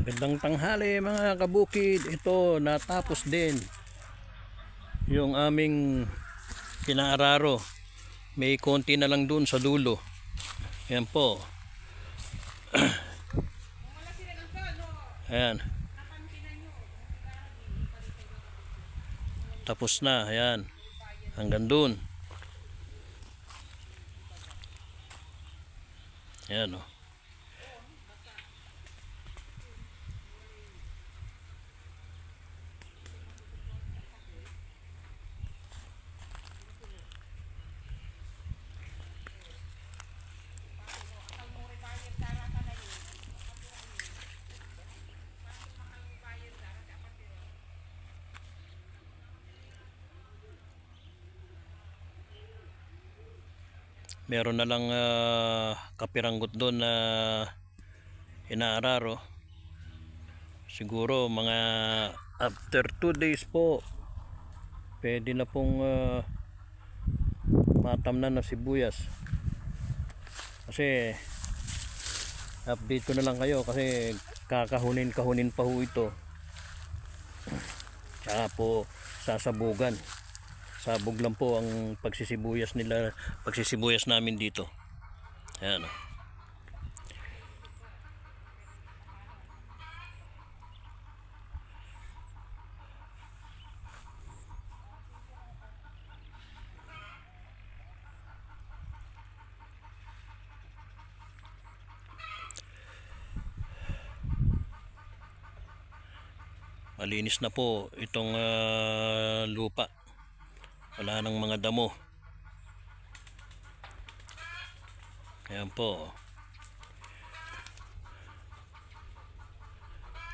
Magandang tanghali mga kabukid. Ito natapos din yung aming pinaararo. May konti na lang dun sa dulo. Ayan po. Ayan. Tapos na. Ayan. Hanggang dun. Ayan o. Meron na lang kapiranggot doon na inaararo. Siguro mga after 2 days po pwede na pong matamnan na sibuyas. Kasi update ko na lang kayo kasi kahunin pa ho ito. Tsaka po sasabugan. Sabog lang po ang pagsisibuyas namin dito. Ayan o. Malinis na po itong lupa. Wala nang mga damo. Ayan po.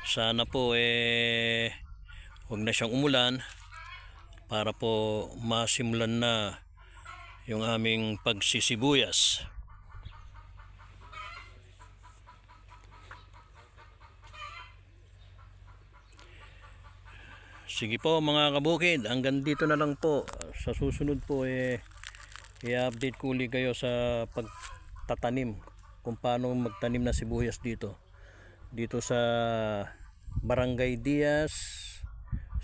Sana po huwag na siyang umulan para po masimulan na yung aming pagsisibuyas. Sige po mga kabukid, hanggang dito na lang po. Sa susunod po i-update ko ulit kayo sa pagtatanim, kung paano magtanim na sibuyas dito sa Barangay Diaz,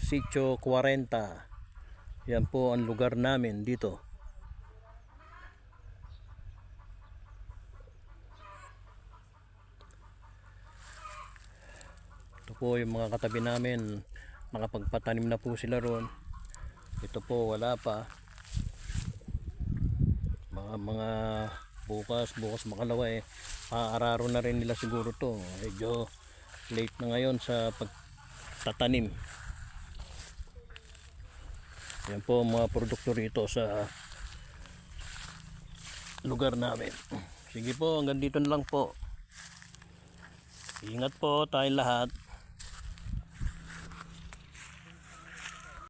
Sitio 40. Yan po ang lugar namin dito. Ito po yung mga katabi namin, nakapagpatanim na po sila ron. Ito po wala pa. Mga bukas makalawa maaararo na rin nila siguro to. Medyo late na ngayon sa pagtatanim. Yan po mga produkto rito sa lugar namin. Sige po, hanggang dito na lang po. Ingat po tayong lahat.